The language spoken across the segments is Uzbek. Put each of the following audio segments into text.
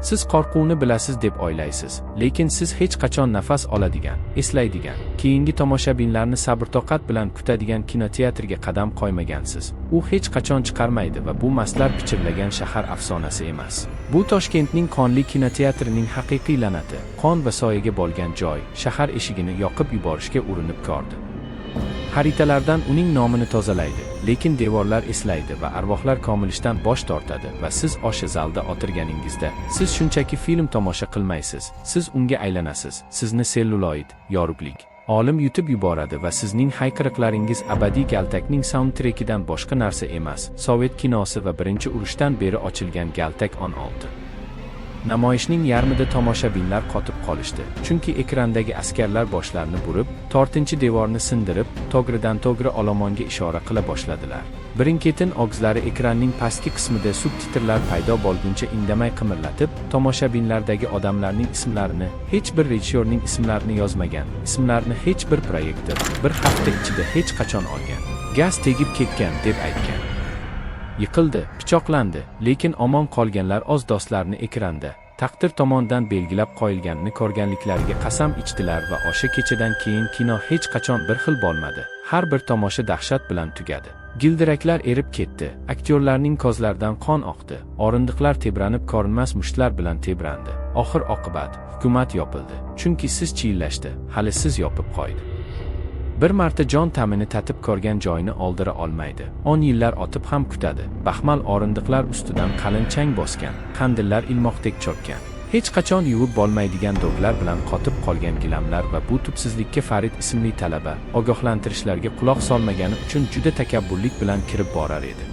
Siz qo'rquvni bilasiz deb o'ylaysiz, lekin siz hech qachon nafas oladigan, eslaydigan, keyingi tomoshabinlarni sabr-toqat bilan kutadigan kinoteatrga qadam qo'ymagansiz. U hech qachon chiqarmaydi va bu mastlar pichirlagan shahar afsonasi emas. Bu Toshkentning qonli kinoteatrining haqiqiy la'nati, qon va soyaga bo'lgan joy, shahar eshigini yoqib yuborishga urinib ko'rdi. Xaritalardan uning nomini tozalaydi, lekin devorlar eslaydi va arvohlar komilishdan bosh tortadi va siz o'sha zalda o'tirganingizda, siz shunchaki film tomosha qilmaysiz, siz unga aylanasiz. Sizni selluloid, yorug'lik, olim yutib yuboradi va sizning hayqiriqlaringiz abadiy Galtakning saundtrekidan boshqa narsa emas. Sovet kinosi va birinchi urushdan beri ochilgan Galtak 16. Namoyishning yarmida tomoshabinlar qotib qolishdi, chunki ekrandagi askarlar boshlarini burib, tortinchi devorni sindirib, to'g'ridan to'g'ri olomonga ishora qila boshladilar. Birin-ketin og'izlari ekranning pastki qismida subtitrlar paydo bo'lguncha indamay qimirlatib, tomoshabinlardagi odamlarning ismlarini, hech bir rejissyorning ismlarini yozmagan, ismlarini hech bir proyektor bir hafta ichida hech qachon olgan, gaz tegib ketgan deb aytgan. Yiqildi, pichoqlandi, lekin omon qolganlar oz do'stlarni ekranda taqdir tomonidan belgilab qo'yilganini ko'rganliklariga qasam ichdilar va o'sha kechadan keyin kino hech qachon bir xil bo'lmadi. Har bir tomosha dahshat bilan tugadi. Gildiraklar erib ketdi, aktyorlarning ko'zlaridan qon oqdi, o'rindiqlar tebranib ko'rinmas mushtlar bilan tebrandi. Oxir oqibat hukumat yopildi, chunki siz chiyillashdi, hali siz yopib qo'ydi. Bir marta jon ta'mini tatib ko'rgan joyini oldira olmaydi. 10 yillar o'tib ham kutadi. Baxmal o'rindiqlar ustidan qalin chang bosgan, qandillar ilmoqdek cho'kkan. Hech qachon yuvib bo'lmaydigan doglar bilan qotib qolgan gilamlar va bu tubsizlikka Farid ismli talaba ogohlantirishlarga quloq solmagani uchun juda takabburlik bilan kirib borar edi.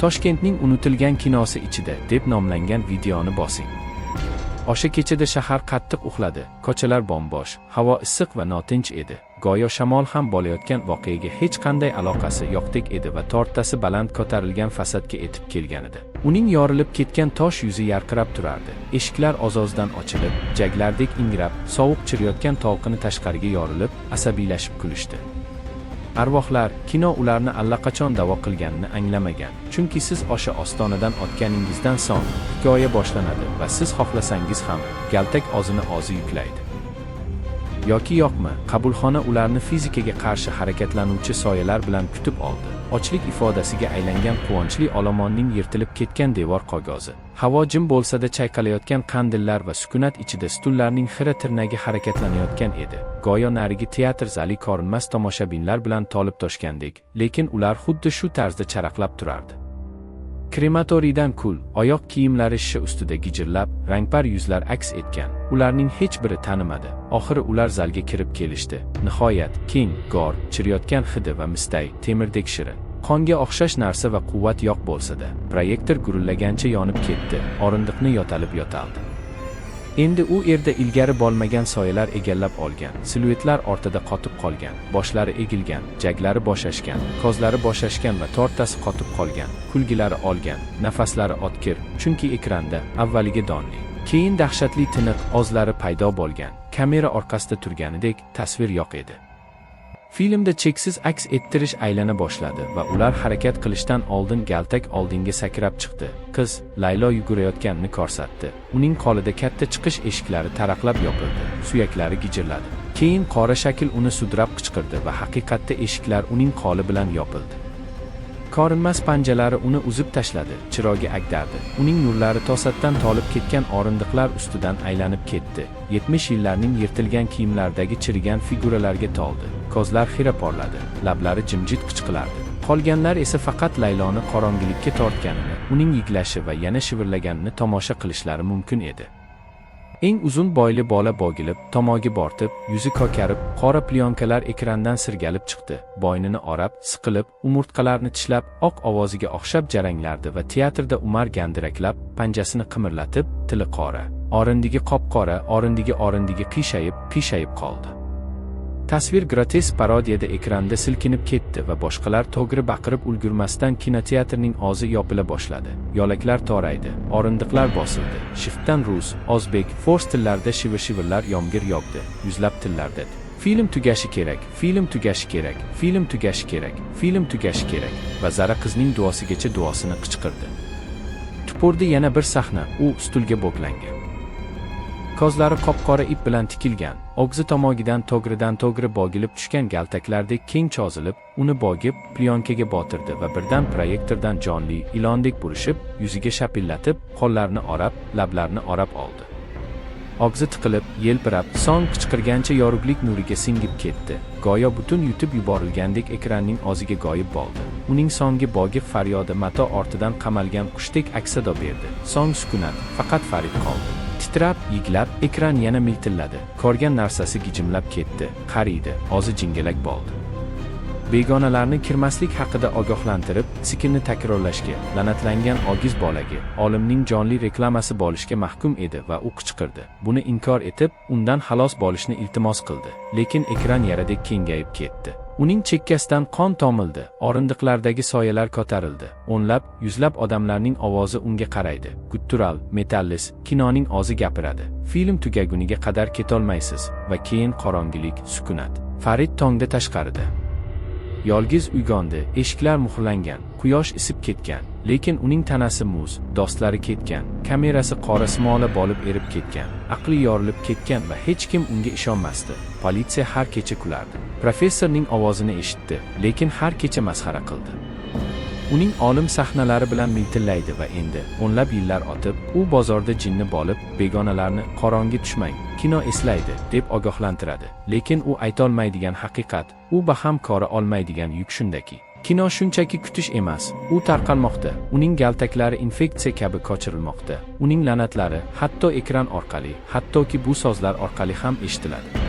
Toshkentning unutilgan kinosi ichida deb nomlangan videoni bosing. O'sha kechada shahar qattiq uxladi, ko'chalar bombosh, havo issiq va notinch edi. Go'yo shamol ham bo'layotgan voqeaga hech qanday aloqasi yo'qdek edi va tortasi baland ko'tarilgan fasadga etib kelgan edi. Uning yorilib ketgan tosh yuzi yarqirab turardi. Eshiklar oz-ozdan ochilib, jaglardek ingrab, sovuq chiriyotgan to'lqini tashqariga yorilib, asabiylashib kulishdi. Arvohlar, kino ularni allaqachon davo qilganini anglamagan. Chunki siz o'sha ostonadan o'tganingizdan so'ng hikoya boshlanadi va siz xohlasangiz ham Galtak o'zini o'zi yuklaydi. Yoki yo'qmi, qabulxona ularni fizikaga qarshi harakatlanuvchi soyalar bilan kutib oldi. Ochlik ifodasiga aylangan quvonchli olomonning yirtilib ketgan devor qog'ozi, havo jim bo'lsa-da chayqalayotgan qandillar va sukunat ichida stullarning xira tirnagi harakatlanayotgan edi. Go'yo narigi teatr zali ko'rinmas tomoshabinlar bilan to'lib toshgandek, lekin ular xuddi shu tarzda charaqlab turardi. Krematoriydan kul, oyoq kiyimlari shisha ustida gijirlab, rangpar yuzlar aks etgan. Ularning hech biri tanimadi. Oxiri ular zalga kirib kelishdi. Nihoyat, keng, g'or, chiriyotgan hidi va mistay, temirdek shirin, qonga o'xshash narsa va quvvat yo'q bo'lsa-da, proyektor gurillagancha yonib ketdi, o'rindiqni yo'talib yo'taldi. Endi u yerda ilgari bo'lmagan soyalar egallab olgan, siluetlar ortida qotib qolgan, boshlari egilgan, jaglari bo'shashgan, ko'zlari bo'shashgan va tortasi qotib qolgan, kulgilari olgan, nafaslari o'tkir, chunki ekranda avvaliga donli, keyin dahshatli tiniq o'zlari paydo bo'lgan, kamera orqasida turganidek tasvir yo'q edi. Filmda cheksiz aks ettirish aylana boshladi va ular harakat qilishdan oldin Galtak oldinga sakrab chiqdi. Qiz Laylo yugurayotganini ko'rsatdi. Uning qo'lida katta chiqish eshiklari taraqlab yopildi, suyaklari gijirladi. Keyin qora shakl uni sudrab qichqirdi va haqiqatda eshiklar uning qo'li bilan yopildi. Ko'rinmas panjalari uni uzib tashladi, chirogi agdardi. Uning nurlari to'satdan to'lib ketgan o'rindiqlar ustidan aylanib ketdi. 70 yillarning yirtilgan kiyimlardagi chirigan figuralarga to'ldi. Ko'zlar xira porladi, lablari jimjit qichqilardi. Qolganlar esa faqat Layloni qorong'ilikka tortganini, uning yiglashi va yana shivirlaganini tomosha qilishlari mumkin edi. Eng uzun bo'yli bola bo'gilib, tomogi bortib, yuzi ko'karib, qora plyonkalar ekrandan sirgalib chiqdi. Bo'ynini orab, siqilib, umurtqalarni tishlab, oq ovoziga o'xshab jaranglardi va teatrda Umar gandiraklab, panjasini qimirlatib, tili qora, o'rindigi qop-qora, o'rindigi qiyshayib qoldi. Tasvir grotesk parodiyada ekranda silkinib ketdi va boshqalar to'g'ri baqirib ulgurmasdan kinoteatrning og'zi yopila boshladi. Yo'laklar toraydi, o'rindiqlar bosildi. Shiftdan rus, o'zbek, fors tillarida shivir-shivirlar yomg'ir yog'di. Yuzlab tillarda film tugashi kerak, film tugashi kerak, film tugashi kerak, film tugashi kerak va Zara qizning duosigacha duosini qichqirdi. Supurdi yana bir sahna, u stulga boklangan. Ko'zlari qop-qora ip bilan tikilgan, og'zi tomogidan to'g'ri bogilib tushgan galtaklardek keng cho'zilib, uni bogib, plyonkaga botirdi va birdan proyektordan jonli ilondek burishib, yuziga shapillatib, qo'llarini orab, lablarini orab oldi. Og'zi tiqilib, yelpirab, so'ng qichqirgancha yorug'lik nuriga singib ketdi. Go'yo butun yutib yuborilgandek ekranning o'ziga g'oyib bo'ldi. Uning so'nggi bogib faryodi mato ortidan qamalgan qushdek aks-sado berdi. So'ng sukunat, faqat Farid qoldi. Titrab, yiglab, ekran yana miltilladi. Ko'rgan narsasi gijimlab ketdi, qariydi, o'zi jingalak bo'ldi. Begonalarni kirmaslik haqida ogohlantirib, sikinni takrorlashga, la'natlangan ogiz bolaga, olimning jonli reklamasi bo'lishga mahkum edi va u qichqirdi. Buni inkor etib, undan xalos bo'lishni iltimos qildi, lekin ekran yaradek kengayib ketdi. Uning chekkasidan qon tomildi, o'rindiqlardagi soyalar ko'tarildi. O'nlab, yuzlab odamlarning ovozi unga qaraydi. Guttural, metallis, kinoning o'zi gapiradi. Film tugaguniga qadar ketolmaysiz va keyin qorong'ilik, sukunat. Farid tongda tashqarida. Yolg'iz uygondi, eshiklar muhrlangan, quyosh isib ketgan, lekin uning tanasi muz, do'stlari ketgan, kamerasi qora simola bo'lib erib ketgan, aqli yorilib ketgan va hech kim unga ishonmasdi. Politsiya har kecha kulardi. Professorning ovozini eshitdi, lekin har kecha masxara qildi. Uning olim sahnalari bilan miltillaydi va endi, o'nlab yillar o'tib, u bozorda jinni bo'lib, begonalarni qorong'i tushmang, kino eslaydi, deb ogohlantiradi. Lekin u aytolmaydigan haqiqat, u baham ko'ra olmaydigan yuk shundaki. Kino shunchaki kutish emas, u tarqalmoqda, uning galtaklari infeksiya kabi ko'chirilmoqda. Uning la'natlari hatto ekran orqali, hattoki bu so'zlar orqali ham eshitiladi.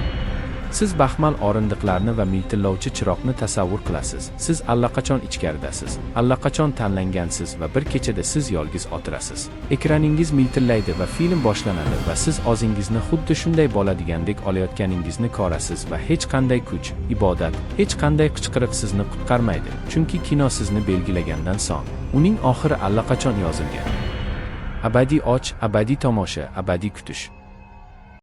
Siz baxmal o'rindiqlarni va miltillovchi chiroqni tasavvur qilasiz. Siz allaqachon ichkaridasiz, allaqachon tanlangansiz va bir kechada siz yolg'iz o'tirasiz. Ekraningiz miltillaydi va film boshlanadi va siz o'zingizni xuddi shunday bo'ladigandek olayotganingizni ko'rasiz va hech qanday kuch, ibodat, hech qanday qichqiriq sizni qutqarmaydi. Chunki kino sizni belgilagandan so'ng, uning oxiri allaqachon yozilgan. Abadiy och, abadiy tomosha, abadiy kutish.